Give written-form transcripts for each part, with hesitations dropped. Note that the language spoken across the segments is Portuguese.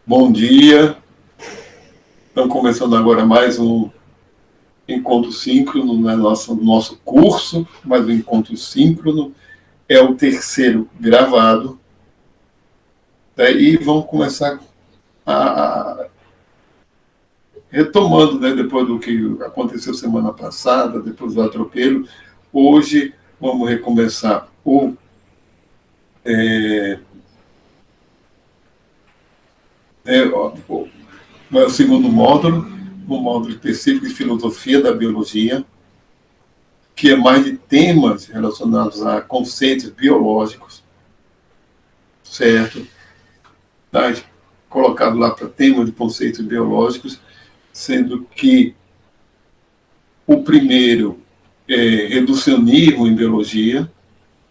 Bom dia, estamos começando agora mais um encontro síncrono no nosso curso, mais um encontro síncrono, é o terceiro gravado, né, e vamos começar retomando, né, depois do que aconteceu semana passada, depois do atropelo. Hoje vamos recomeçar o segundo módulo, um módulo específico de filosofia da biologia, que é mais de temas relacionados a conceitos biológicos, certo? Tá? Colocado lá para tema de conceitos biológicos, sendo que o primeiro é reducionismo em biologia,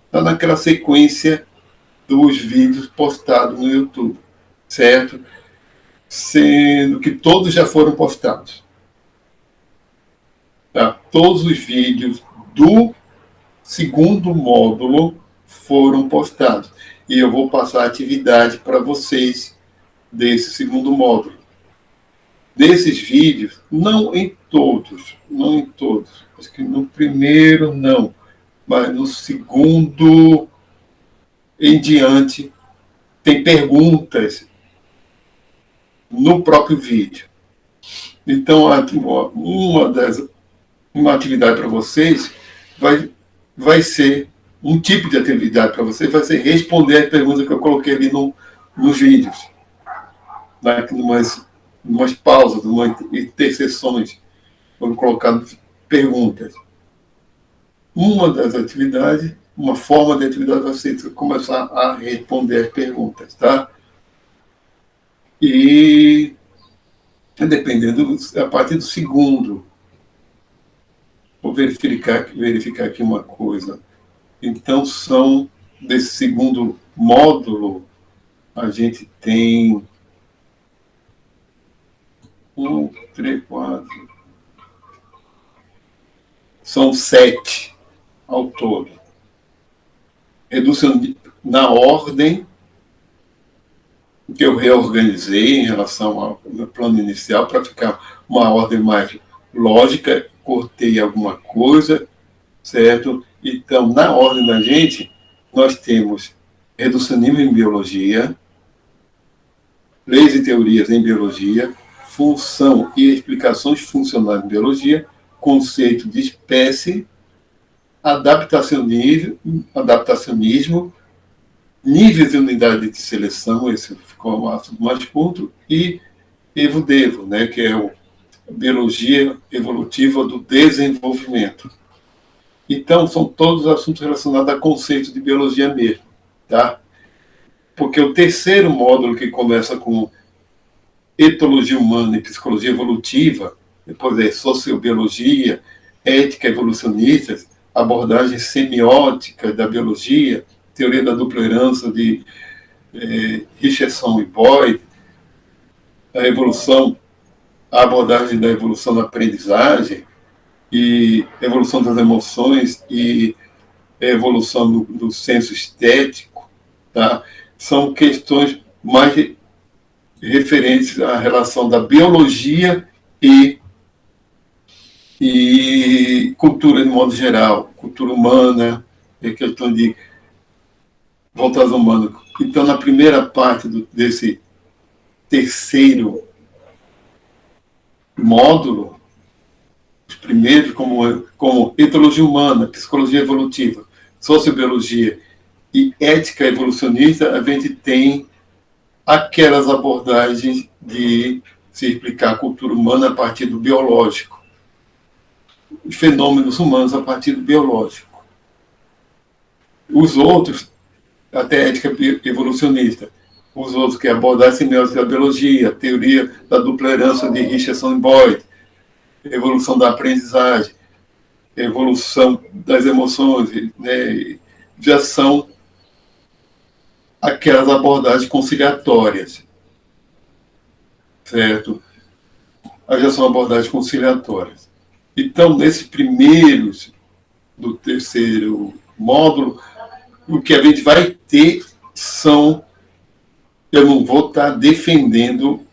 está naquela sequência dos vídeos postados no YouTube, certo? Sendo que todos já foram postados. Tá? Todos os vídeos do segundo módulo foram postados. E eu vou passar a atividade para vocês desse segundo módulo. Desses vídeos, não em todos, acho que no primeiro não, mas no segundo em diante, tem perguntas no próprio vídeo. Então, uma atividade para vocês vai ser, um tipo de atividade para vocês vai ser responder as perguntas que eu coloquei ali nos vídeos. Umas pausas, umas interseções, foram colocadas perguntas. Uma das atividades, uma forma de atividade vai ser começar a responder as perguntas, tá? E dependendo, a partir do segundo, vou verificar aqui uma coisa. Então, desse segundo módulo, a gente tem 1, 3, 4. São 7 ao todo. Redução na ordem que eu reorganizei em relação ao meu plano inicial para ficar uma ordem mais lógica, cortei alguma coisa, certo? Então, na ordem da gente, nós temos reducionismo em biologia, leis e teorias em biologia, função e explicações funcionais em biologia, conceito de espécie, adaptacionismo, níveis de unidade de seleção, esse ficou o assunto mais curto, e Evo-Devo, né, que é a biologia evolutiva do desenvolvimento. Então, são todos assuntos relacionados a conceitos de biologia mesmo, tá? Porque o terceiro módulo, que começa com etologia humana e psicologia evolutiva, depois é sociobiologia, ética evolucionista, abordagem semiótica da biologia, teoria da dupla herança de Richardson e Boyd, a abordagem da evolução da aprendizagem e evolução das emoções e evolução do senso estético, tá? São questões mais referentes à relação da biologia e cultura de modo geral, cultura humana, questão de voltadas humanas. Então, na primeira parte desse terceiro módulo, os primeiros, como etologia humana, psicologia evolutiva, sociobiologia e ética evolucionista, a gente tem aquelas abordagens de se explicar a cultura humana a partir do biológico, os fenômenos humanos a partir do biológico. Os outros, até ética evolucionista, os outros que abordam a semiótica da biologia, a teoria da dupla herança de Richardson e Boyd, evolução da aprendizagem, evolução das emoções, né, já são aquelas abordagens conciliatórias, certo? Já são abordagens conciliatórias. Então, nesses primeiros do terceiro módulo, o que a gente vai ter são eu não vou estar defendendo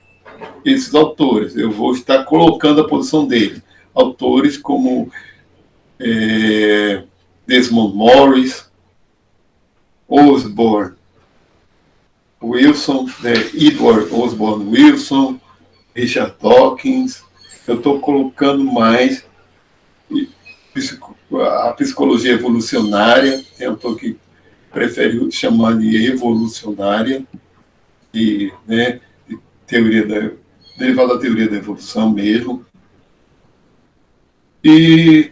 esses autores, eu vou estar colocando a posição deles. Autores como Desmond Morris, Osborne Wilson, Edward Osborne Wilson, Richard Dawkins. Eu estou colocando mais a psicologia evolucionária, tem autor que prefere chamar de evolucionária, de teoria derivada da teoria da evolução mesmo. E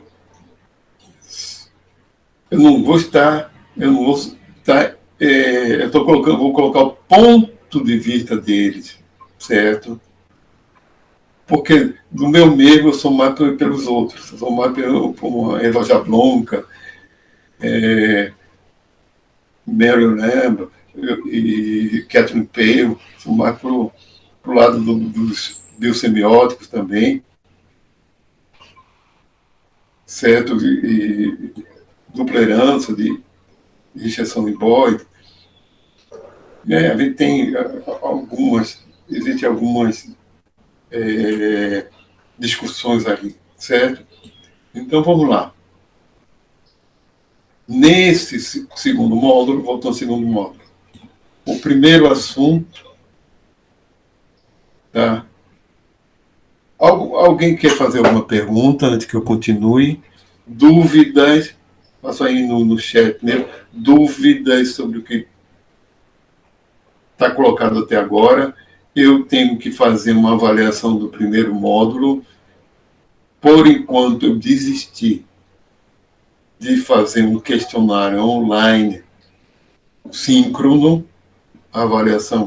eu vou colocar o ponto de vista deles, certo? Porque do meu meio eu sou mais pelos outros, eu sou mais como Eva Jablonka, Mary Lamb e Catherine Pale, sou mais pro lado dos biosemióticos também, certo? E dupla herança de Richardson e Boyd. A gente tem existem algumas discussões ali, certo? Então vamos lá. Nesse segundo módulo, voltando ao segundo módulo, o primeiro assunto, tá? Alguém quer fazer alguma pergunta antes que eu continue? Dúvidas? Passo aí no chat mesmo. Dúvidas sobre o que está colocado até agora. Eu tenho que fazer uma avaliação do primeiro módulo. Por enquanto, eu desisti de fazer um questionário online síncrono. A avaliação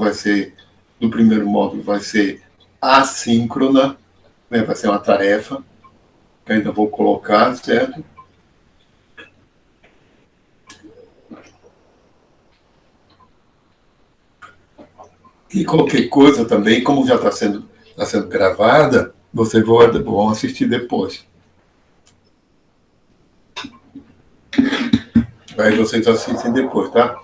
do primeiro módulo vai ser assíncrona, né? Vai ser uma tarefa que ainda vou colocar, certo? E qualquer coisa também, como já está sendo gravada, vocês vão assistir depois. Aí vocês assistem depois, tá?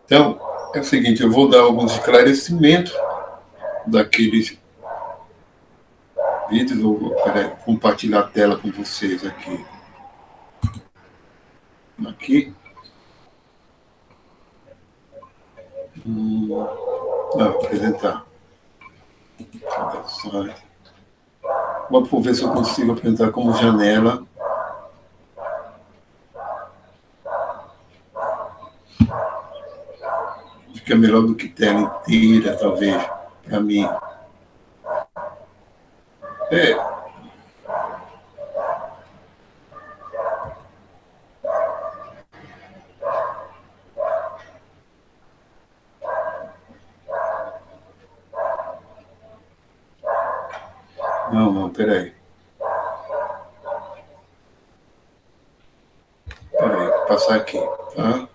Então, é o seguinte, eu vou dar alguns esclarecimentos daqueles vídeos, eu vou compartilhar a tela com vocês aqui. Apresentar. Vou ver se eu consigo apresentar como janela. Fica melhor do que tela inteira, talvez, para mim. Não, peraí. Vou passar aqui, tá?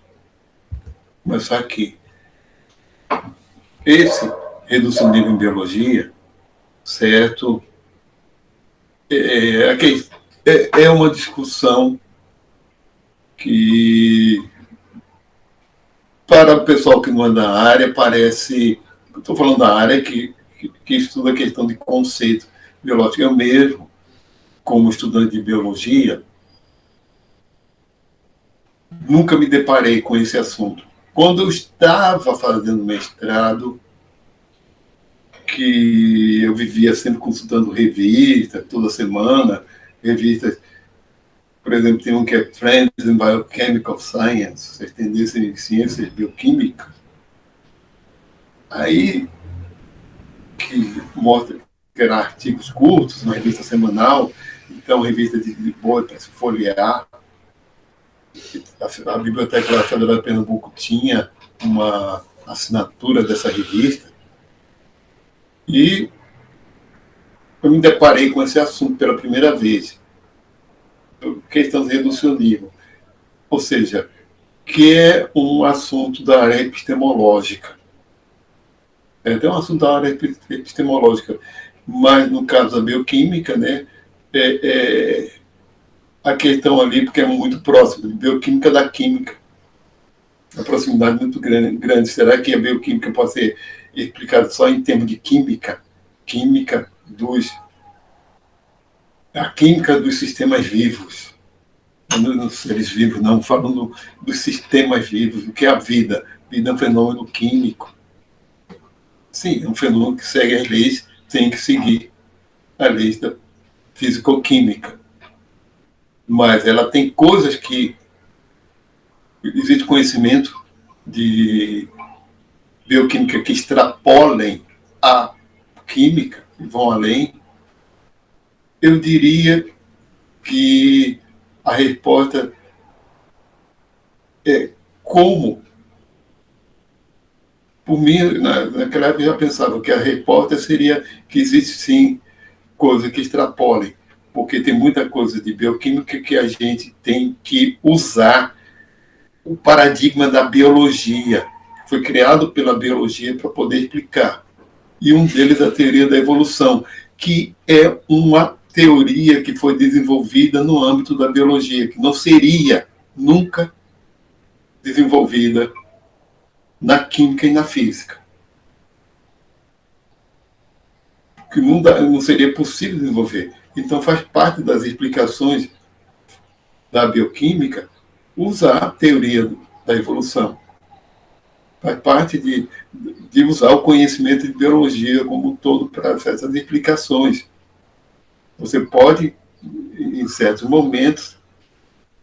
Começar aqui. Esse redução de nível em biologia, certo? É uma discussão que, para o pessoal que não é da área, parece... Estou falando da área que estuda a questão de conceito biológico. Eu mesmo, como estudante de biologia, nunca me deparei com esse assunto. Quando eu estava fazendo mestrado, que eu vivia sempre consultando revistas, toda semana, revistas, por exemplo, tem um que é Friends in Biochemical Science, tendências em ciências bioquímicas, aí que mostra que eram artigos curtos, uma revista semanal, então revista de boa para se folhear. A Biblioteca Federal de Pernambuco tinha uma assinatura dessa revista, e eu me deparei com esse assunto pela primeira vez, questão de reducionismo, ou seja, que é um assunto da área epistemológica. Tem um assunto da área epistemológica, mas no caso da bioquímica, né, a questão ali, porque é muito próximo de bioquímica da química. uma proximidade muito grande. Será que a bioquímica pode ser explicada só em termos de química? A química dos sistemas vivos, não dos seres vivos, não, falando dos sistemas vivos, o que é a vida. A vida é um fenômeno químico. Sim, é um fenômeno que segue as leis, tem que seguir a lei da físico-química. Mas ela tem coisas que existe conhecimento de bioquímica que extrapolem a química e vão além. Eu diria que a resposta é como. Por mim, naquela época eu já pensava que a resposta seria que existe sim coisas que extrapolem, porque tem muita coisa de bioquímica que a gente tem que usar o paradigma da biologia, que foi criado pela biologia para poder explicar. E um deles é a teoria da evolução, que é uma teoria que foi desenvolvida no âmbito da biologia, que não seria nunca desenvolvida na química e na física. Que não seria possível desenvolver. Então faz parte das explicações da bioquímica usar a teoria da evolução. Faz parte de usar o conhecimento de biologia como um todo para essas explicações. Você pode, em certos momentos,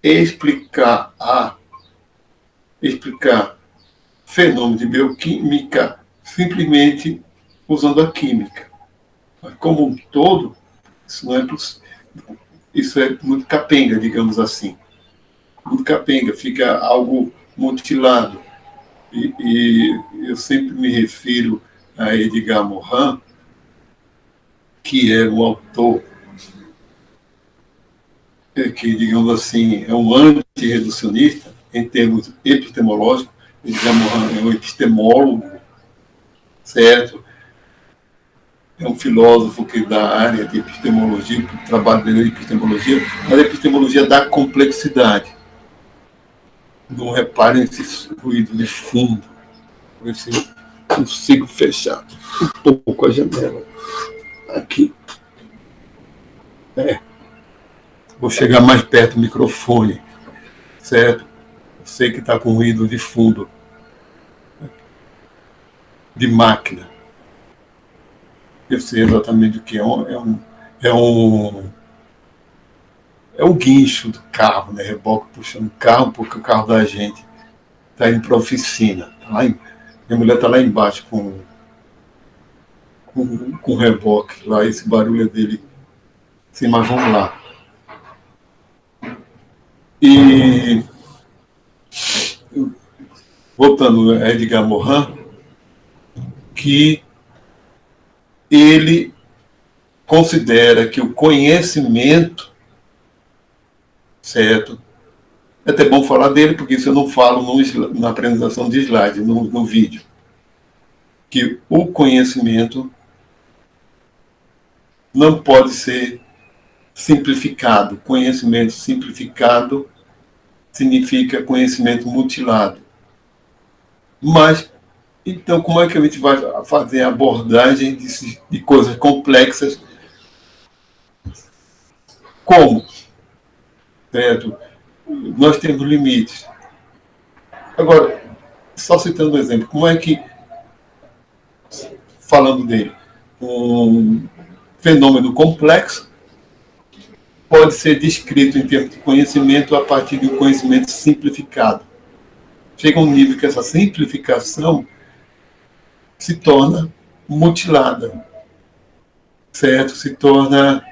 explicar fenômenos de bioquímica simplesmente usando a química. Mas, como um todo, isso não é possível. Isso é muito capenga, digamos assim. Muito capenga, fica algo mutilado. E eu sempre me refiro a Edgar Morin, que é um autor que, digamos assim, é um antirreducionista em termos epistemológicos. Edgar Morin é um epistemólogo, certo? É um filósofo que da área de epistemologia, o trabalho dele é epistemologia, mas a epistemologia dá complexidade. Não reparem esse ruído de fundo. Ver se eu consigo fechar um pouco a janela. Aqui. Vou chegar mais perto do microfone, certo? Eu sei que está com ruído de fundo de máquina. Eu sei exatamente o que é. É um guincho do carro, né? Reboque puxando o carro, porque o carro da gente está indo para a oficina. Minha mulher está lá embaixo com o reboque. Lá, esse barulho é dele. Sim, mas vamos lá. E voltando a Edgar Morin, que ele considera que o conhecimento, certo? É até bom falar dele, porque isso eu não falo na apresentação de slide, no vídeo. Que o conhecimento não pode ser simplificado. Conhecimento simplificado significa conhecimento mutilado. Mas, então, como é que a gente vai fazer a abordagem de coisas complexas? Como? Certo? Nós temos limites. Agora, só citando um exemplo, como é que, falando dele, um fenômeno complexo pode ser descrito em termos de conhecimento a partir de um conhecimento simplificado. Chega a um nível que essa simplificação se torna mutilada, certo? Se torna,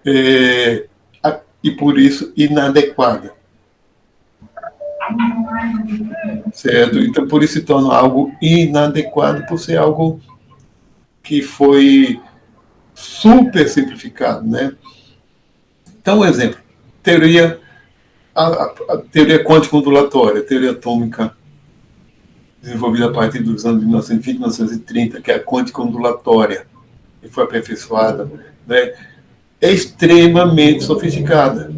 e por isso, inadequada. Certo? Então, por isso se torna algo inadequado, por ser algo que foi super simplificado, né? Então, um exemplo, a teoria quântica ondulatória, a teoria atômica desenvolvida a partir dos anos de 1920 e 1930, que é a quântica ondulatória, que foi aperfeiçoada, né? É extremamente sofisticada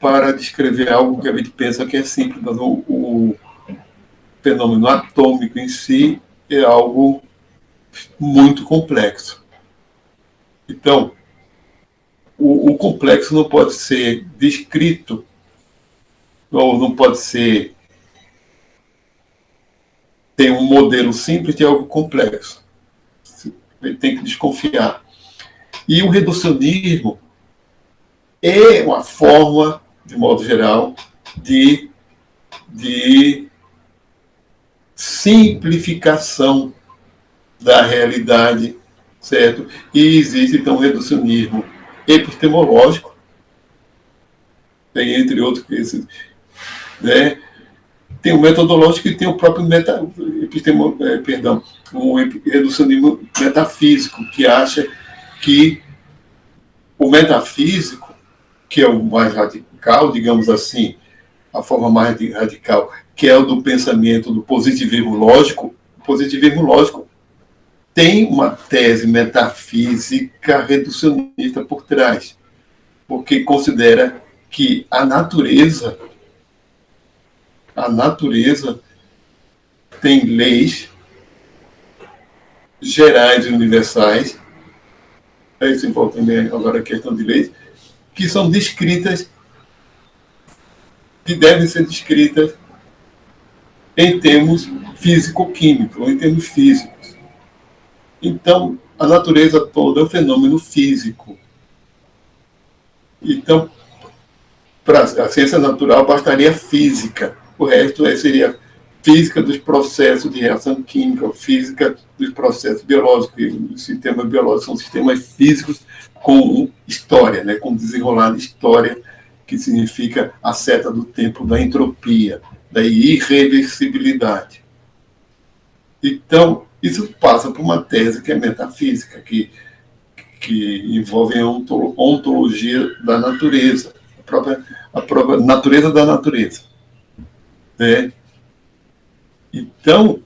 para descrever algo que a gente pensa que é simples, mas o fenômeno atômico em si é algo muito complexo. Então, o complexo não pode ser descrito, ou não pode ser. Tem um modelo simples de algo complexo. Ele tem que desconfiar. E o reducionismo é uma forma, de modo geral, de simplificação da realidade, certo? E existe, então, o reducionismo epistemológico, tem, entre outros, esses, né? Tem o metodológico e tem o próprio um reducionismo metafísico, que acha que o metafísico, que é o mais radical, digamos assim, a forma mais radical, que é o do pensamento do positivismo lógico. O positivismo lógico tem uma tese metafísica reducionista por trás, porque considera que a natureza tem leis gerais e universais, aí se envolve também agora a questão de leis, que são descritas, que devem ser descritas em termos físico-químicos, ou em termos físicos. Então, a natureza toda é um fenômeno físico. Então, para a ciência natural bastaria física. O resto seria física dos processos de reação química, física dos processos biológicos. E os sistemas biológicos são sistemas físicos com história, né, com desenrolar de história, que significa a seta do tempo da entropia, da irreversibilidade. Então, isso passa por uma tese que é metafísica, que envolve a ontologia da natureza, a própria natureza da natureza. Né? Então,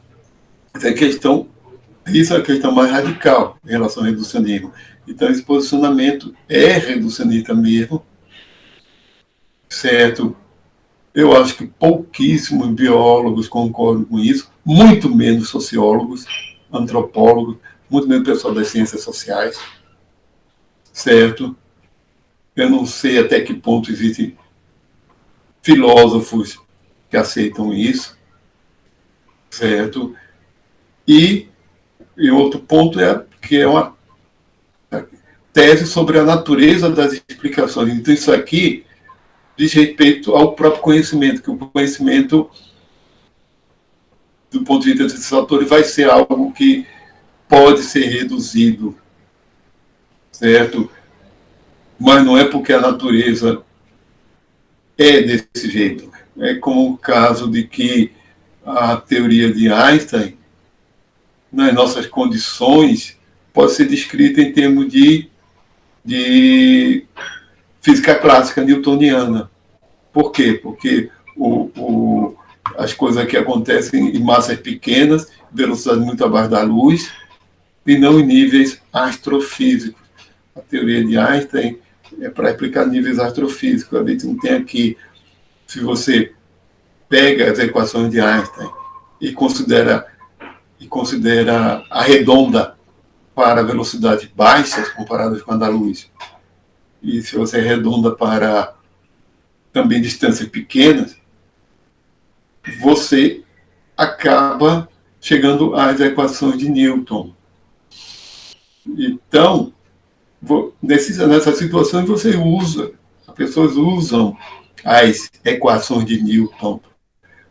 isso é a questão mais radical em relação ao reducionismo. Então, esse posicionamento é reducionista mesmo, certo? Eu acho que pouquíssimos biólogos concordam com isso, muito menos sociólogos, antropólogos, muito menos pessoal das ciências sociais, certo? Eu não sei até que ponto existem filósofos que aceitam isso, certo? E outro ponto é que é uma tese sobre a natureza das explicações. Então, isso aqui diz respeito ao próprio conhecimento, que o conhecimento, do ponto de vista desses autores, vai ser algo que pode ser reduzido, certo? Mas não é porque a natureza é desse jeito. É como o caso de que a teoria de Einstein, nas nossas condições, pode ser descrita em termos de física clássica newtoniana. Por quê? Porque as coisas aqui acontecem em massas pequenas, velocidade muito abaixo da luz, e não em níveis astrofísicos. A teoria de Einstein é para explicar níveis astrofísicos. A gente não tem aqui, se você pega as equações de Einstein e considera arredonda para velocidades baixas comparadas com a da luz, e se você arredonda para também distâncias pequenas, você acaba chegando às equações de Newton. Então, nessas situações as pessoas usam as equações de Newton.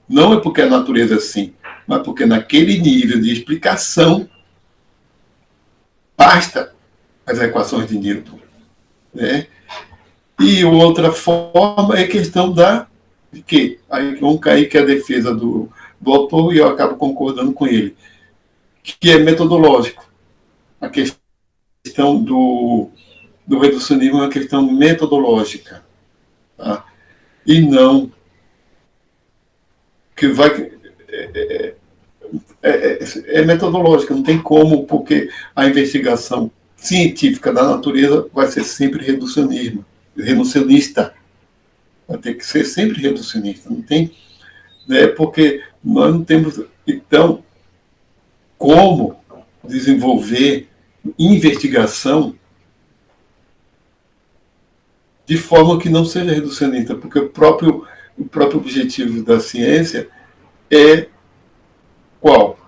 Não é porque a natureza é assim, mas porque naquele nível de explicação basta as equações de Newton. Né? E outra forma é a questão de que aí vamos cair que é a defesa do autor, e eu acabo concordando com ele, que é metodológico. A questão do reducionismo é uma questão metodológica, tá? E não que vai é metodológica, não tem como, porque a investigação científica da natureza vai ser sempre reducionista. vai ter que ser sempre reducionista, não tem, né, porque nós não temos, então, como desenvolver investigação de forma que não seja reducionista, porque o próprio objetivo da ciência é qual?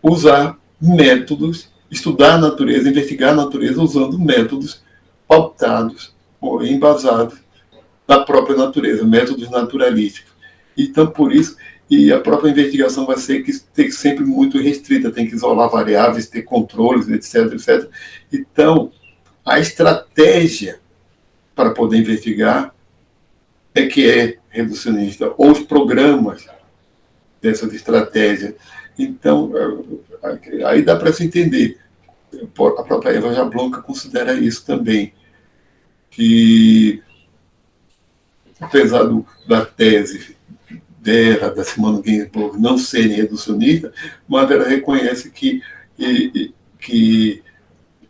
Usar métodos, estudar a natureza, investigar a natureza usando métodos pautados ou embasados na própria natureza, métodos naturalísticos. Então, por isso, e a própria investigação vai ser que tem sempre muito restrita, tem que isolar variáveis, ter controles, etc, etc. Então, a estratégia para poder investigar é que é reducionista, ou os programas dessas estratégias. Então, aí dá para se entender. A própria Eva Jablonka considera isso também, que apesar da tese dela, da Simone Ginsburg, não serem reducionistas, mas ela reconhece que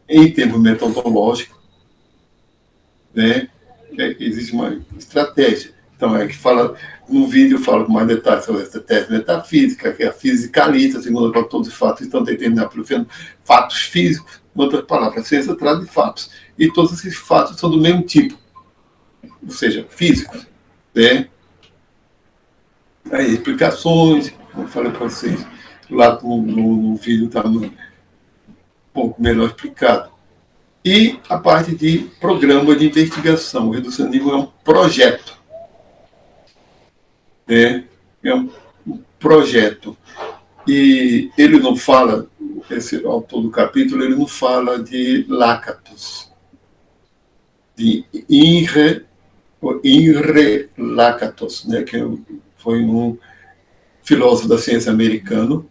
em termos metodológicos, né, existe uma estratégia. Então, é que fala, no vídeo, fala com mais detalhes sobre essa tese metafísica, que é a fisicalista, segundo a qual todos os fatos estão determinados pelos fatos físicos. Em outras palavras, a ciência trata de fatos. E todos esses fatos são do mesmo tipo, ou seja, físicos. Né? Aí, explicações, como eu falei para vocês, lá no vídeo está um pouco melhor explicado. E a parte de programa de investigação. O reducionismo é um projeto. Né? É um projeto. E ele não fala, esse autor do capítulo, ele não fala de Lakatos, de Imre Lakatos, né? Que foi um filósofo da ciência americano.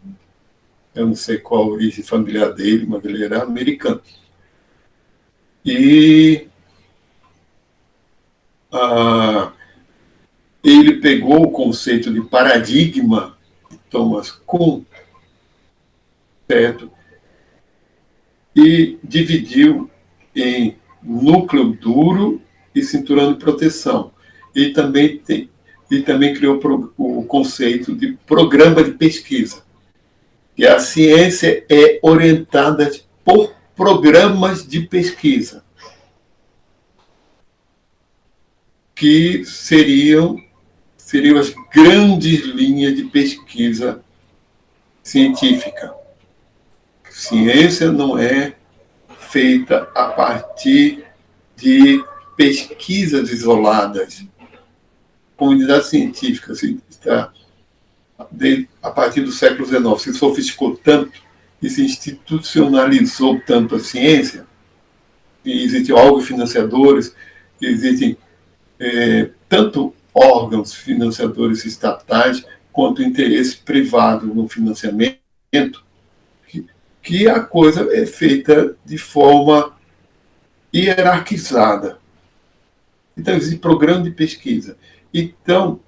Eu não sei qual a origem familiar dele, mas ele era americano. E ele pegou o conceito de paradigma de Thomas Kuhn, certo? E dividiu em núcleo duro e cinturão de proteção. E também criou o conceito de programa de pesquisa. E a ciência é orientada por programas de pesquisa, que seriam as grandes linhas de pesquisa científica. Ciência não é feita a partir de pesquisas isoladas. A comunidade científica está, a partir do século XIX, se sofisticou tanto e se institucionalizou tanto a ciência, e existem órgãos financiadores, existem tanto órgãos financiadores estatais quanto interesse privado no financiamento, que a coisa é feita de forma hierarquizada. Então, existe programa de pesquisa. Então,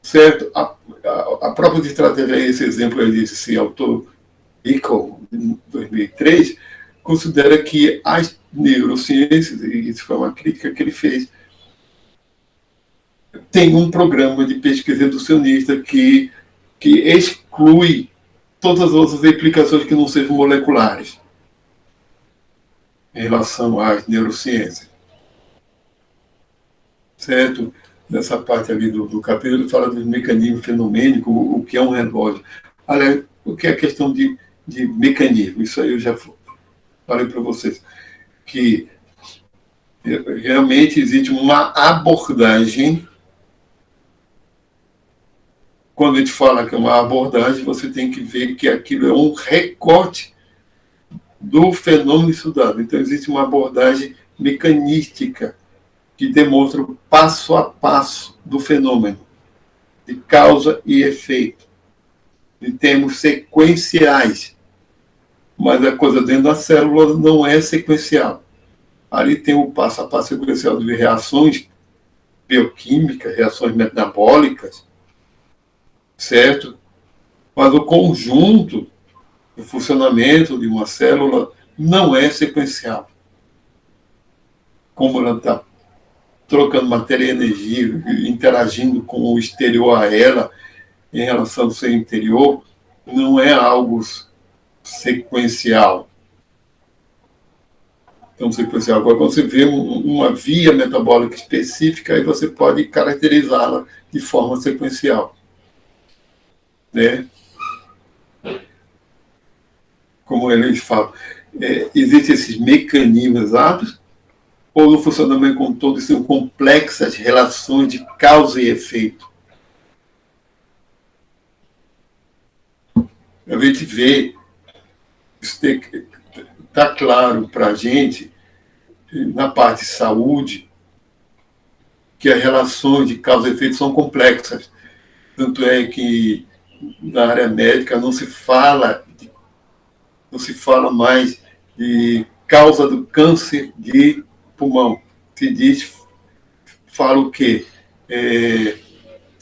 certo, a própria estratégia, esse exemplo aí desse autor Ickel, em 2003, considera que as neurociências, e isso foi uma crítica que ele fez, tem um programa de pesquisa reducionista que exclui todas as outras implicações que não sejam moleculares em relação às neurociências. Certo? Nessa parte ali do capítulo, ele fala do mecanismo fenomênico, o que é um relógio. Aliás, o que é a questão de mecanismo? Isso aí eu já falei para vocês. Que realmente existe uma abordagem. Quando a gente fala que é uma abordagem, você tem que ver que aquilo é um recorte do fenômeno estudado. Então, existe uma abordagem mecanística que demonstra o passo a passo do fenômeno, de causa e efeito, em termos sequenciais. Mas a coisa dentro da célula não é sequencial. Ali tem o passo a passo sequencial de reações bioquímicas, reações metabólicas, certo? Mas o conjunto, o funcionamento de uma célula não é sequencial. Como ela está trocando matéria e energia, interagindo com o exterior a ela, em relação ao seu interior, não é algo sequencial. Então, sequencial. Agora, quando você vê uma via metabólica específica, aí você pode caracterizá-la de forma sequencial. Né? Como eles falam, existem esses mecanismos exatos, ou no funcionamento como todo, são complexas relações de causa e efeito. A gente vê, está claro para a gente, na parte de saúde, que as relações de causa e efeito são complexas. Tanto é que na área médica não se fala mais de causa do câncer de pulmão. Fala o quê?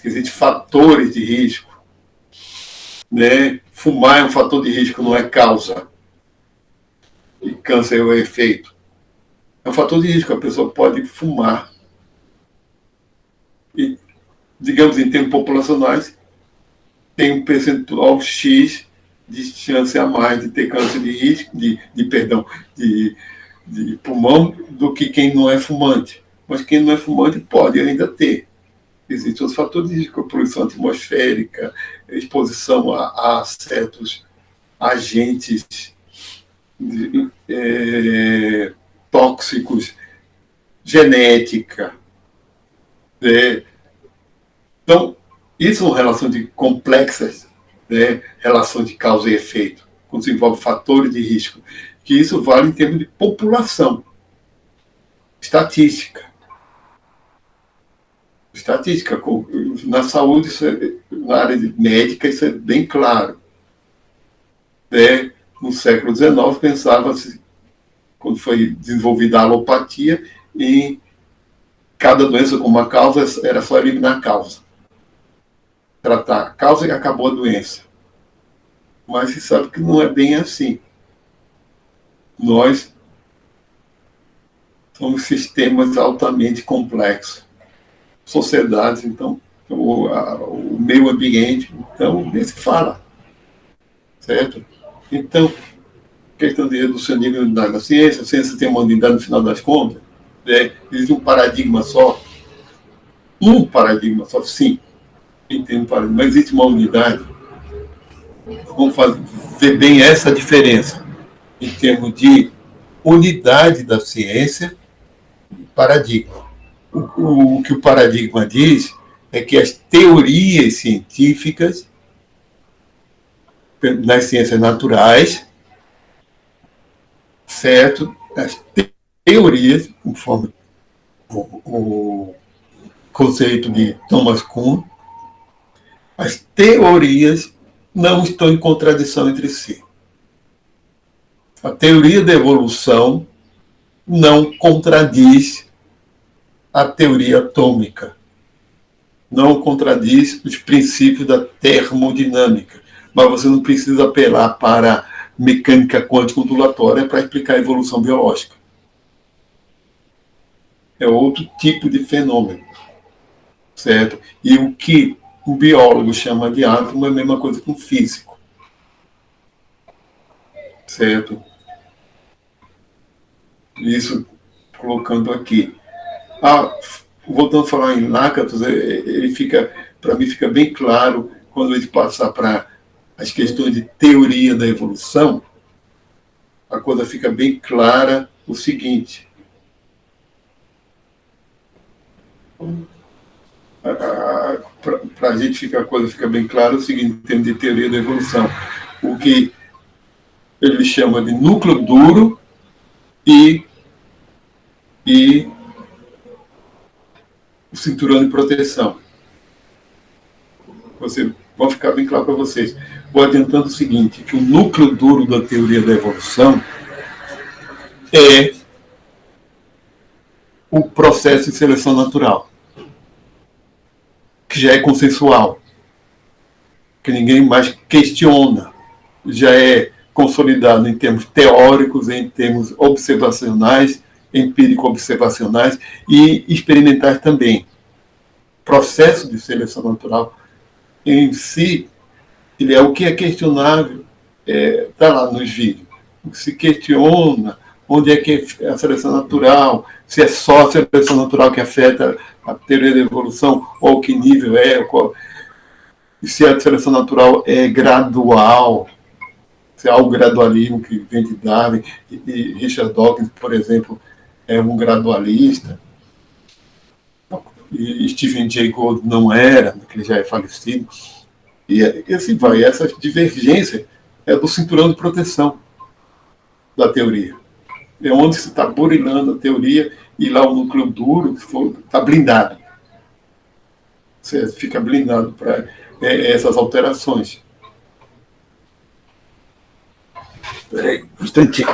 Existem fatores de risco. Né? Fumar é um fator de risco, não é causa. E câncer é o efeito. É um fator de risco, a pessoa pode fumar. E, digamos, em termos populacionais, tem um percentual X de chance a mais de ter câncer de risco, de pulmão, do que quem não é fumante. Mas quem não é fumante pode ainda ter. Existem os fatores de risco, poluição atmosférica, exposição a certos agentes tóxicos, genética. Então, isso são relações complexas, relação de causa e efeito, quando se envolve fatores de risco, que isso vale em termos de população, estatística. Na saúde, na área médica, isso é bem claro. No século XIX, pensava-se, quando foi desenvolvida a alopatia, em cada doença com uma causa, era só eliminar a causa. Tratar a causa e acabou a doença. Mas se sabe que não é bem assim. Nós somos sistemas altamente complexos. Sociedades, então, o meio ambiente, então, nem se fala. Certo? Então, questão de redução de unidade da ciência, a ciência tem uma unidade no final das contas, existe um paradigma só, sim, mas existe uma unidade. Vamos ver bem essa diferença em termos de unidade da ciência e paradigma. O que o paradigma diz é que as teorias científicas nas ciências naturais, certo? As teorias, conforme o conceito de Thomas Kuhn, as teorias não estão em contradição entre si. A teoria da evolução não contradiz a teoria atômica, não contradiz os princípios da termodinâmica, mas você não precisa apelar para mecânica quântica ondulatória para explicar a evolução biológica. É outro tipo de fenômeno, certo? E o que um biólogo chama de átomo é a mesma coisa que um físico, certo? Isso colocando aqui. Voltando a falar em Lakatos, para mim fica bem claro quando a gente passar para as questões de teoria da evolução, a coisa fica bem clara o seguinte. Para a gente a coisa fica bem clara o seguinte, em termos de teoria da evolução. O que ele chama de núcleo duro e o cinturão de proteção. Vão ficar bem claro para vocês. Vou adiantando o seguinte, que o núcleo duro da teoria da evolução é o processo de seleção natural, que já é consensual, que ninguém mais questiona, já é consolidado em termos teóricos, em termos observacionais, empírico-observacionais e experimentais também. O processo de seleção natural em si, ele é o que é questionável, está lá nos vídeos. O que se questiona, onde é que é a seleção natural, se é só a seleção natural que afeta a teoria da evolução, ou que nível é, e se a seleção natural é gradual, se há o gradualismo que vem de Darwin, e Richard Dawkins, por exemplo, é um gradualista, e Stephen Jay Gould não era, porque ele já é falecido, e assim vai. Essa divergência é do cinturão de proteção da teoria. É onde se está burilando a teoria e lá o núcleo duro está blindado. Você fica blindado para essas alterações. Peraí, um instantinho.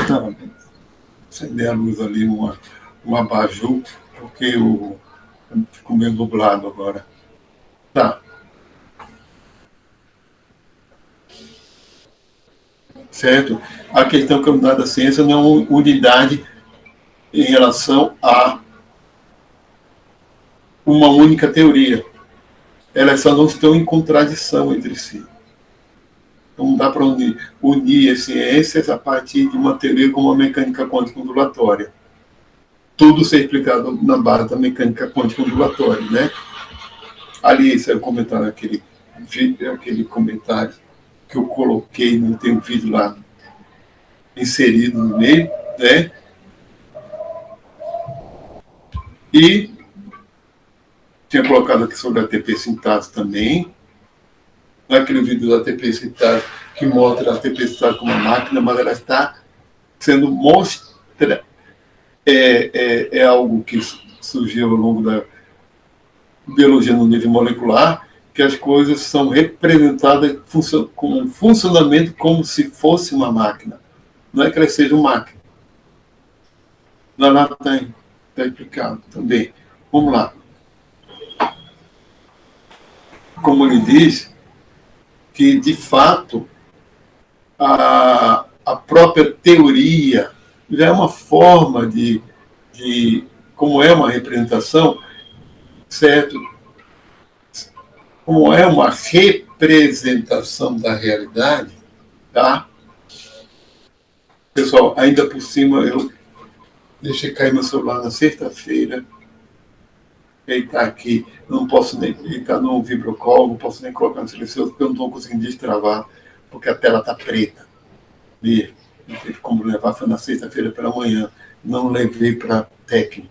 Tá. Acender a luz ali, um abajur, porque ficou meio nublado agora. Tá. Certo? A questão que eu dou da ciência não é uma unidade em relação a uma única teoria. Elas só não estão em contradição entre si. Não dá para unir as ciências a partir de uma teoria como a mecânica quântica ondulatória. Tudo ser explicado na base da mecânica quântica ondulatória, né? Ali, esse é o comentário, aquele comentário que eu coloquei, não tem um vídeo lá inserido no meio, né? E tinha colocado aqui sobre a ATP sintase também. Naquele vídeo da ATP sintase que mostra a ATP sintase como uma máquina, mas ela está sendo mostrada. É algo que surgiu ao longo da biologia no nível molecular, que as coisas são representadas com um funcionamento como se fosse uma máquina. Não é que elas sejam máquinas. Lá está explicado também. Vamos lá. Como ele diz, que de fato a própria teoria já é uma forma de como é uma representação, certo? Como é uma representação da realidade, tá? Pessoal, ainda por cima, eu deixei cair meu celular na sexta-feira. Ele está aqui, não posso nem. Ele está no vibrocall, não posso nem colocar no silencioso, porque eu não estou conseguindo destravar, porque a tela está preta. E não teve como levar, foi na sexta-feira pela manhã. Não levei para técnico.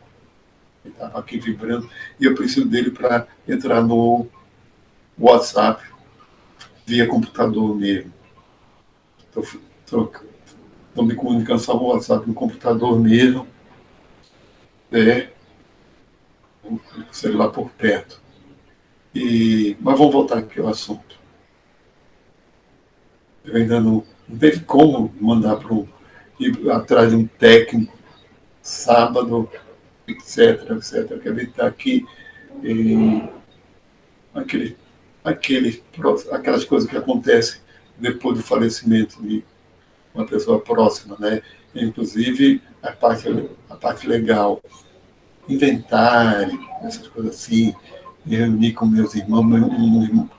Ele estava aqui vibrando, e eu preciso dele para entrar no WhatsApp, via computador mesmo. Estou me comunicando só no WhatsApp, no computador mesmo. O celular por perto. Mas vamos voltar aqui ao assunto. Eu ainda não teve como mandar ir atrás de um técnico sábado, etc. Quer ver que está aqui aquelas coisas que acontecem depois do falecimento de uma pessoa próxima, né? Inclusive a parte legal, inventário, essas coisas assim, me reuni com meus irmãos,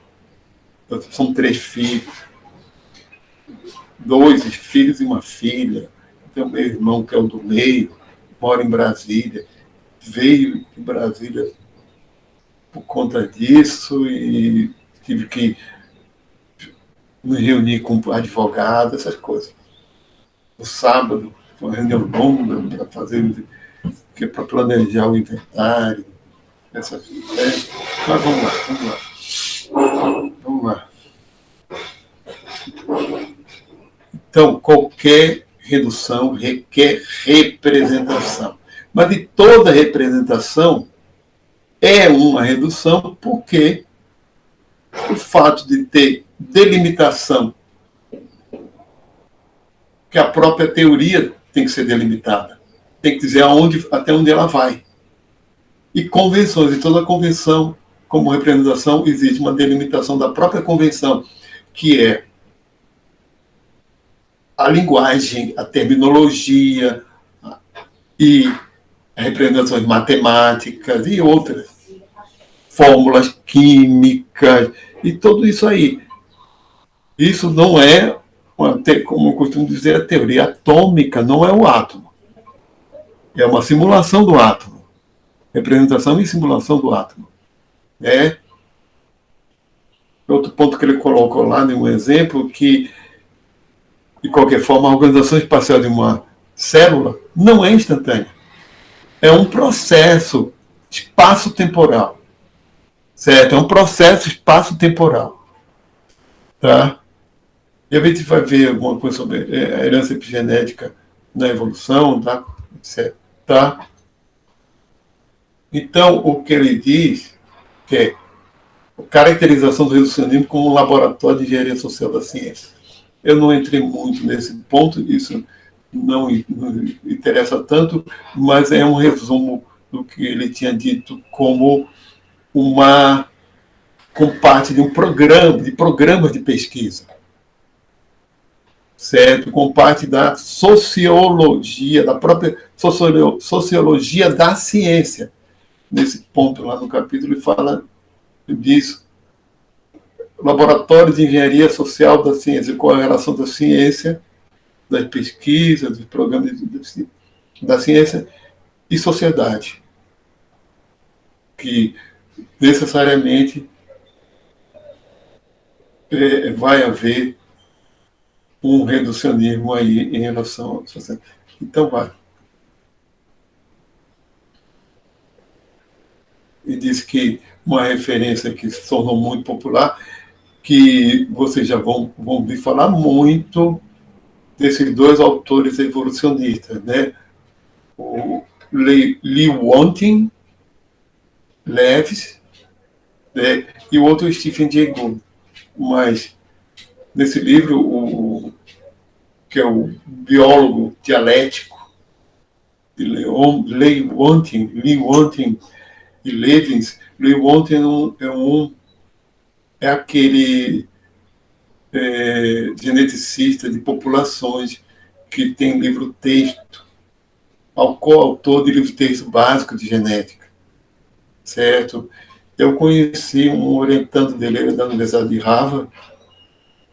são 3 filhos, 2 filhos e uma filha. Tem o meu irmão, que é o do meio, mora em Brasília, veio de Brasília por conta disso e tive que me reunir com advogado, essas coisas. No sábado, foi uma reunião longa para fazer, para planejar o inventário, essas coisas. Mas vamos lá. Então, qualquer redução requer representação. Mas de toda representação é uma redução, porque o fato de ter delimitação, que a própria teoria tem que ser delimitada, tem que dizer até onde ela vai. E convenções, e toda convenção, como representação, existe uma delimitação da própria convenção, que é a linguagem, a terminologia e representações matemáticas e outras, fórmulas químicas e tudo isso aí. Isso não é, como eu costumo dizer, a teoria atômica não é o átomo. É uma simulação do átomo. Representação e simulação do átomo. Outro ponto que ele colocou lá, em um exemplo, que, de qualquer forma, a organização espacial de uma célula não é instantânea. É um processo espaço-temporal. Certo? É um processo espaço-temporal. Tá? E a gente vai ver alguma coisa sobre a herança epigenética na evolução, tá? Certo? Tá? Então, o que ele diz que é a caracterização do reducionismo como um laboratório de engenharia social da ciência. Eu não entrei muito nesse ponto, isso não interessa tanto, mas é um resumo do que ele tinha dito como parte de um programa, de programas de pesquisa, certo? Com parte da sociologia, da própria sociologia da ciência. Nesse ponto lá no capítulo ele fala disso. Laboratório de Engenharia Social da Ciência, com a relação da ciência, das pesquisas, dos programas da ciência e sociedade, que necessariamente vai haver um reducionismo aí em relação à sociedade. Então vai. E diz que uma referência que se tornou muito popular, que vocês já vão ouvir falar muito desses dois autores evolucionistas, né? O Lewontin Lewis, né? E o outro Stephen Jay Gould. Mas nesse livro, que é o biólogo dialético de Lewontin e Lewins, Lewontin é aquele geneticista de populações que tem livro-texto, coautor de livro-texto básico de genética, certo? Eu conheci um orientando dele da Universidade de Harvard,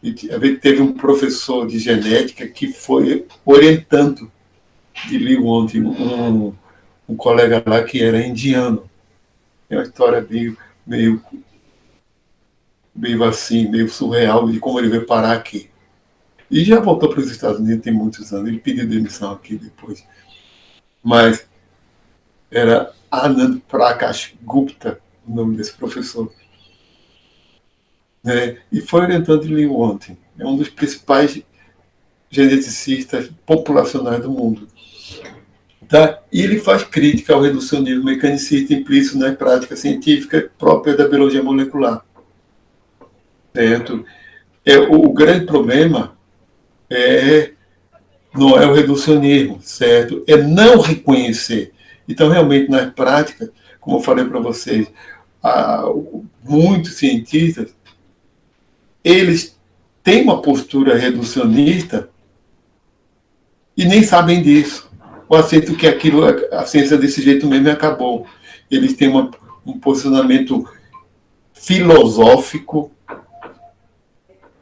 e teve um professor de genética que foi orientando de Lewontin, um colega lá que era indiano. É uma história meio assim, meio surreal de como ele veio parar aqui. E já voltou para os Estados Unidos tem muitos anos. Ele pediu demissão aqui depois. Mas era Anand Prakash Gupta, o nome desse professor. E foi orientando de Lewontin. É um dos principais geneticistas populacionais do mundo. Tá? E ele faz crítica ao reducionismo mecanicista implícito na prática científica própria da biologia molecular. Certo? O grande problema não é o reducionismo, certo? É não reconhecer. Então, realmente, nas práticas, como eu falei para vocês, muitos cientistas, eles têm uma postura reducionista e nem sabem disso. Ou aceitam que a ciência desse jeito mesmo acabou. Eles têm um posicionamento filosófico,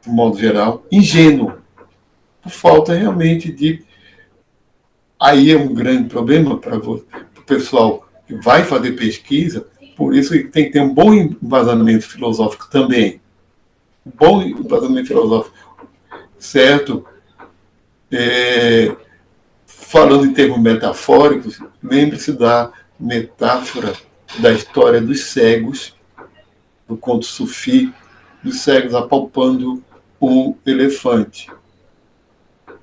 de modo geral, ingênuo, por falta realmente de... Aí é um grande problema para o pessoal que vai fazer pesquisa, por isso tem que ter um bom embasamento filosófico também. Um bom embasamento filosófico, certo? Falando em termos metafóricos, lembre-se da metáfora da história dos cegos, do conto sufi, dos cegos apalpando um elefante.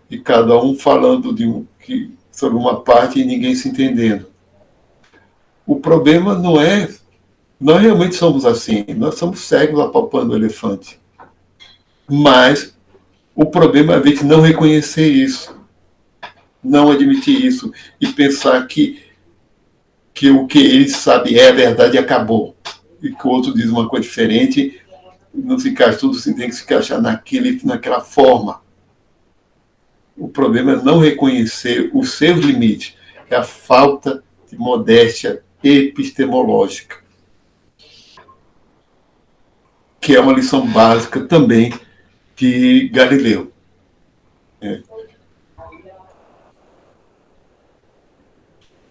E cada um falando sobre uma parte e ninguém se entendendo. O problema não é... Nós realmente somos assim, nós somos cegos apalpando o elefante. Mas o problema é a gente não reconhecer isso, não admitir isso e pensar que o que ele sabe é a verdade e acabou. E que o outro diz uma coisa diferente não se encaixa, tudo se tem que se encaixar naquela forma. O problema é não reconhecer os seus limites, é a falta de modéstia epistemológica, que é uma lição básica também de Galileu.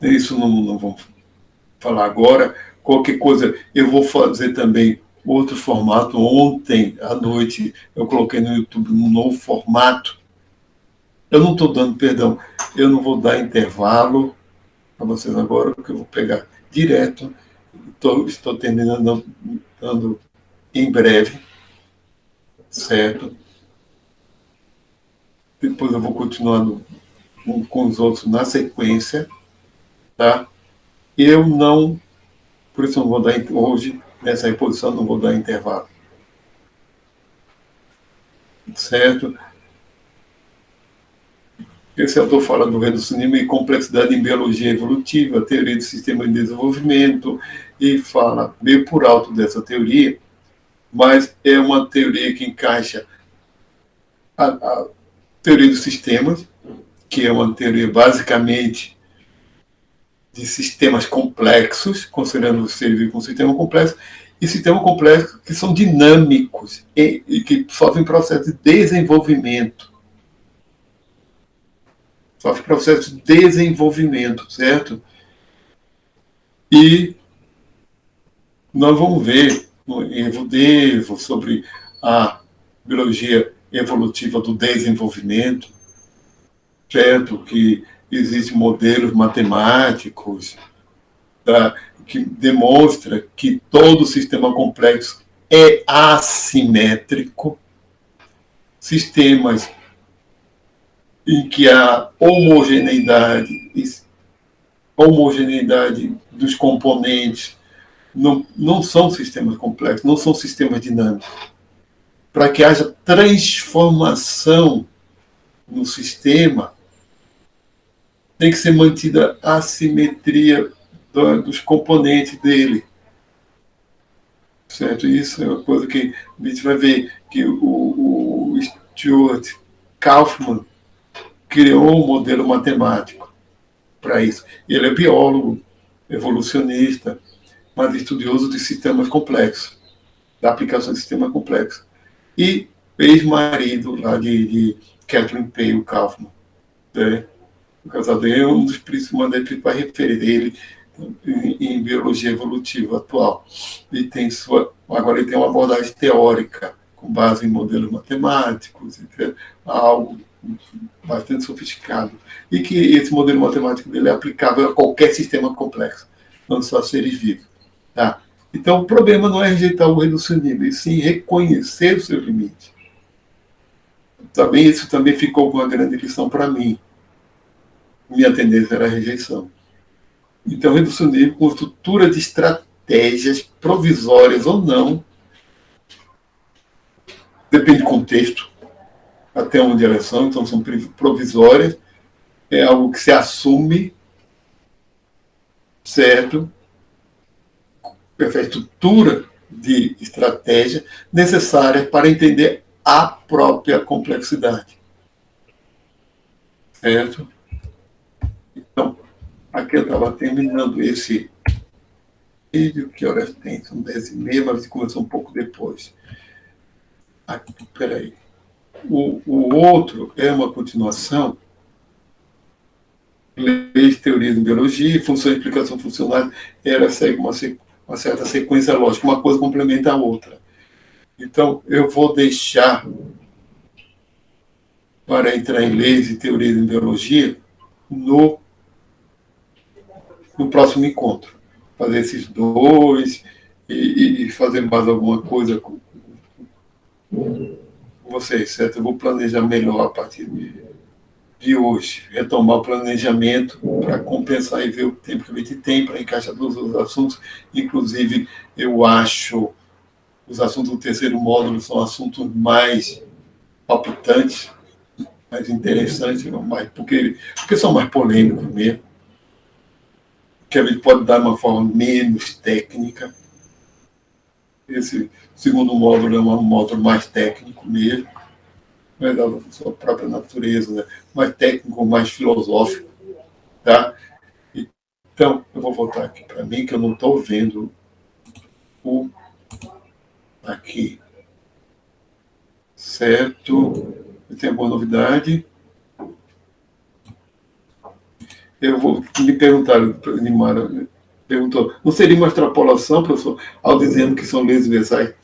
Isso não vamos falar agora. Qualquer coisa, eu vou fazer também outro formato. Ontem à noite eu coloquei no YouTube um novo formato. Eu não estou dando, perdão, eu não vou dar intervalo para vocês agora, porque eu vou pegar direto. Estou terminando dando em breve, certo? Depois eu vou continuando com os outros na sequência, tá? Eu não, por isso eu não vou dar hoje, nessa reposição, não vou dar intervalo, certo? Esse autor fala do reducionismo e complexidade em biologia evolutiva, teoria do sistema de desenvolvimento, e fala meio por alto dessa teoria, mas é uma teoria que encaixa a teoria dos sistemas, que é uma teoria basicamente de sistemas complexos, considerando o ser vivo como um sistema complexo, e sistemas complexos que são dinâmicos e que sofrem processo de desenvolvimento. Sofre processo de desenvolvimento, certo? E nós vamos ver no Evo sobre a biologia evolutiva do desenvolvimento, certo? Que existem modelos matemáticos que demonstra que todo sistema complexo é assimétrico, sistemas em que a homogeneidade dos componentes não são sistemas complexos, não são sistemas dinâmicos. Para que haja transformação no sistema, tem que ser mantida a assimetria dos componentes dele. Certo? Isso é uma coisa que a gente vai ver que o Stuart Kauffman criou um modelo matemático para isso. Ele é biólogo, evolucionista, mas estudioso de sistemas complexos, da aplicação de sistemas complexos. E ex-marido lá de Catherine Pale Kauffman. Né? O casal dele é um dos principais para referir dele em biologia evolutiva atual. E agora ele tem uma abordagem teórica, com base em modelos matemáticos, algo bastante sofisticado. E que esse modelo matemático dele é aplicável a qualquer sistema complexo, não só a seres vivos. Tá? Então, o problema não é rejeitar o reducionismo, e sim reconhecer os seus limites. Também, isso também ficou com uma grande lição para mim. Minha tendência era a rejeição. Então, reducionismo com estrutura de estratégias provisórias ou não, depende do contexto, até onde elas são, então são provisórias, é algo que se assume, certo? Essa estrutura de estratégia necessária para entender a própria complexidade. Certo? Então, aqui eu estava terminando esse vídeo, que horas tem? São 10h30, mas começou um pouco depois. Aqui, peraí. O outro é uma continuação, leis, teorias em biologia, função e implicação funcional, ela segue uma certa sequência lógica, uma coisa complementa a outra. Então, eu vou deixar para entrar em leis e teorias em biologia no próximo encontro. Fazer esses dois e fazer mais alguma coisa com vocês, certo? Eu vou planejar melhor a partir de hoje, retomar o planejamento para compensar e ver o tempo que a gente tem para encaixar todos os assuntos. Inclusive, eu acho os assuntos do terceiro módulo são assuntos mais palpitantes, mais interessantes, porque são mais polêmicos mesmo, que a gente pode dar uma forma menos técnica, Esse segundo módulo é um módulo mais técnico mesmo, não é da sua própria natureza, né? Mais técnico, mais filosófico, tá? Então, eu vou voltar aqui para mim, que eu não estou vendo o aqui, certo? Tem alguma novidade? Eu vou me perguntar, Nimara perguntou, não seria uma extrapolação, professor, ao dizendo que são leis universais?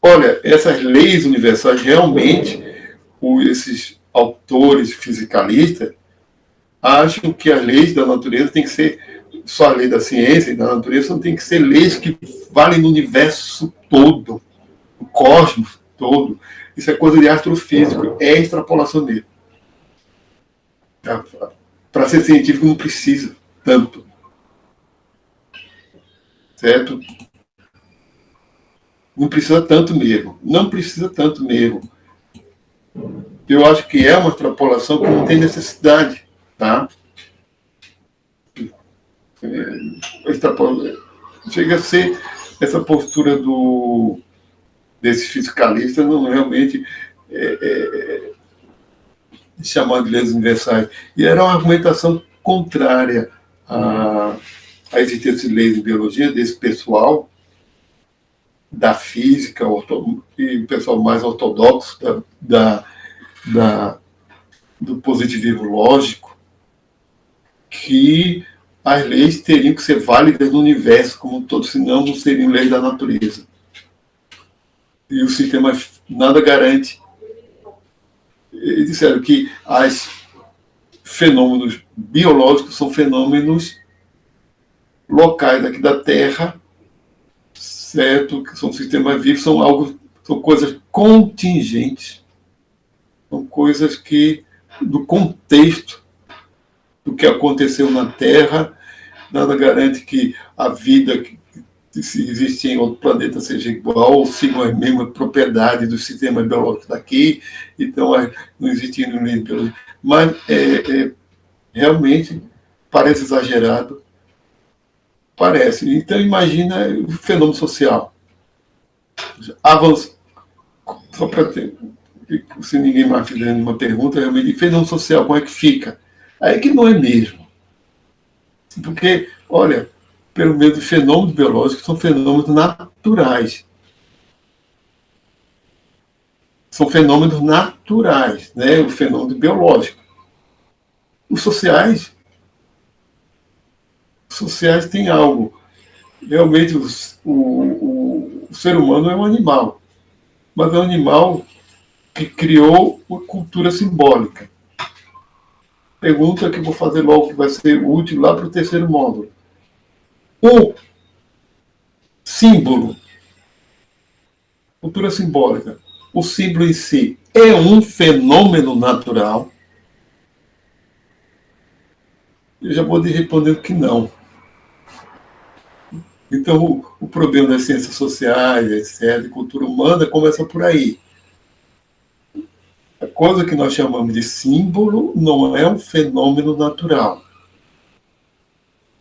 Olha, essas leis universais realmente, esses autores fisicalistas acham que as leis da natureza têm que ser só a lei da ciência e da natureza, não tem que ser leis que valem no universo todo, no cosmos todo. Isso é coisa de astrofísico, é extrapolação dele. Para ser científico não precisa tanto, certo? Não precisa tanto mesmo. Não precisa tanto mesmo. Eu acho que é uma extrapolação que não tem necessidade, tá? Chega a ser essa postura desses fiscalistas, não realmente chamar de leis universais. E era uma argumentação contrária à existência de leis em biologia, desse pessoal da física e o pessoal mais ortodoxo do positivismo lógico, que as leis teriam que ser válidas no universo como um todo, senão não seriam leis da natureza. E o sistema nada garante. Eles disseram que os fenômenos biológicos são fenômenos locais aqui da Terra, certo? Que são sistemas vivos, são coisas contingentes, são coisas que, do contexto do que aconteceu na Terra, nada garante que a vida que se existe em outro planeta seja igual, ou sigam as mesmas propriedades dos sistemas biológicos daqui, então não existe nenhum biológico. Mas realmente parece exagerado, parece. Então imagina o fenômeno social. Avanço, só para ter, se ninguém mais fizer nenhuma pergunta, realmente, fenômeno social, como é que fica? Aí que não é mesmo. Porque, olha, pelo menos os fenômenos biológicos são fenômenos naturais. São fenômenos naturais, né? O fenômeno biológico. Os sociais têm algo. Realmente, o ser humano é um animal, mas é um animal que criou uma cultura simbólica. Pergunta que eu vou fazer logo, que vai ser útil lá para o terceiro módulo. O símbolo, cultura simbólica, o símbolo em si é um fenômeno natural? Eu já vou lhe responder que não. Então, o problema das ciências sociais, etc., cultura humana, começa por aí. A coisa que nós chamamos de símbolo não é um fenômeno natural,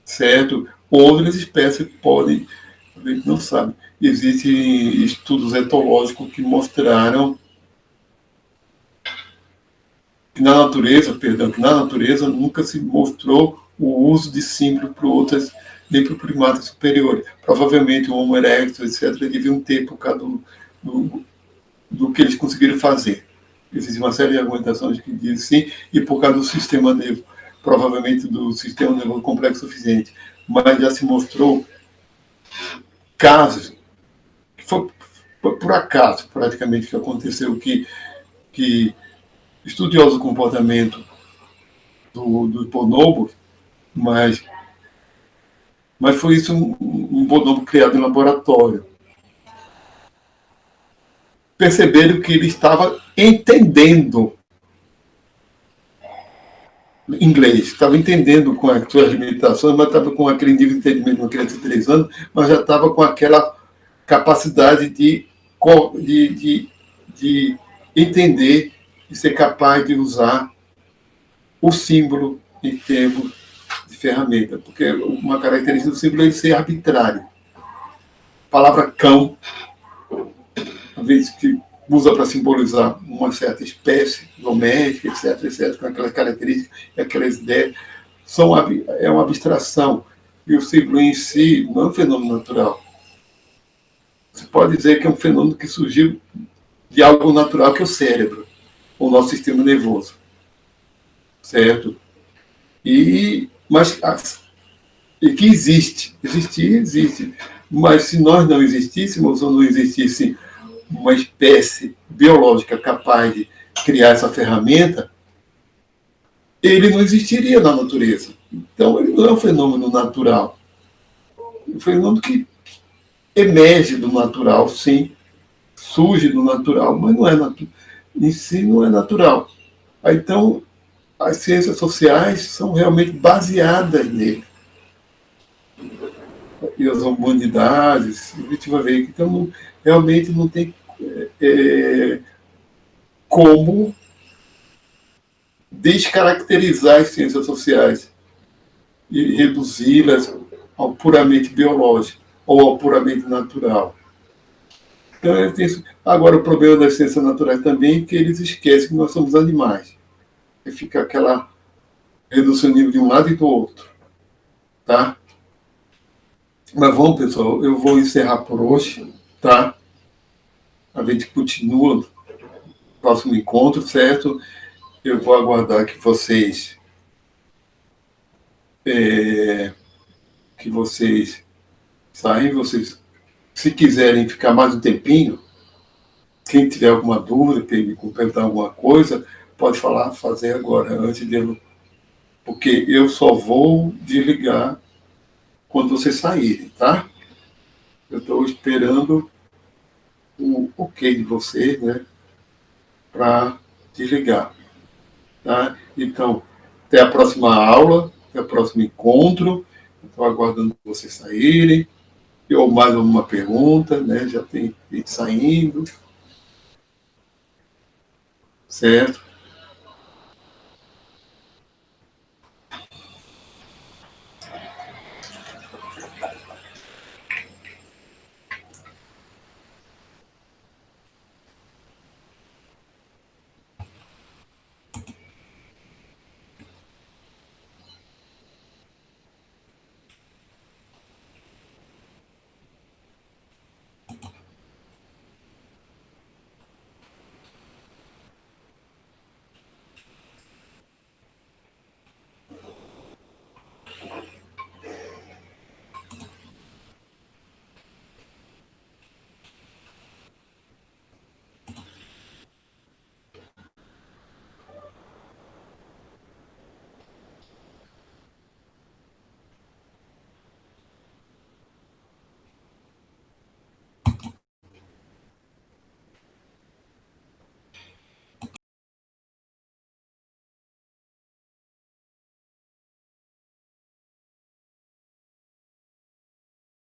certo? Outras espécies podem, a gente não sabe. Existem estudos etológicos que mostraram que na natureza nunca se mostrou o uso de símbolo para outras, nem para primatas superiores. Provavelmente o Homo erectus, etc., deviam ter por causa do que eles conseguiram fazer. Existe uma série de argumentações que dizem sim, e por causa do sistema nervoso, provavelmente do sistema nervoso complexo suficiente. Mas já se mostrou casos, que foi por acaso, praticamente, que aconteceu, que estudiosos do comportamento do bonobo, mas foi isso um bonobo criado em laboratório. Perceberam que ele estava entendendo inglês, estava entendendo com as suas limitações, mas estava com aquele nível de entendimento, uma criança de 3 anos, mas já estava com aquela capacidade de entender e ser capaz de usar o símbolo em termos de ferramenta, porque uma característica do símbolo é ele ser arbitrário. palavra cão, às vezes que usa para simbolizar uma certa espécie doméstica, etc., com aquelas características, aquelas ideias, é uma abstração. E o siglo em si não é um fenômeno natural. Você pode dizer que é um fenômeno que surgiu de algo natural, que é o cérebro, o nosso sistema nervoso. Certo? E que existe. Existir, existe. Mas se nós não existíssemos, ou não existisse uma espécie biológica capaz de criar essa ferramenta, ele não existiria na natureza. Então, ele não é um fenômeno natural. É um fenômeno que emerge do natural, sim, surge do natural, mas não é em si não é natural. Então, as ciências sociais são realmente baseadas nele. E as humanidades, a gente vai ver que então, realmente não tem como descaracterizar as ciências sociais e reduzi-las ao puramente biológico ou ao puramente natural. Então, agora, o problema das ciências naturais também é que eles esquecem que nós somos animais. E fica aquela reducionismo de um lado e do outro. Tá? Mas vamos, pessoal, eu vou encerrar por hoje, tá? A gente continua no próximo encontro, certo? Eu vou aguardar que vocês saem, se quiserem ficar mais um tempinho, quem tiver alguma dúvida, quer me complementar alguma coisa, pode fazer agora, antes de eu... Porque eu só vou desligar quando vocês saírem, tá? Eu estou esperando o ok de vocês, né? Para desligar, tá? Então, até a próxima aula, até o próximo encontro. Estou aguardando vocês saírem. Ou mais alguma pergunta, né? Já tem gente saindo. Certo?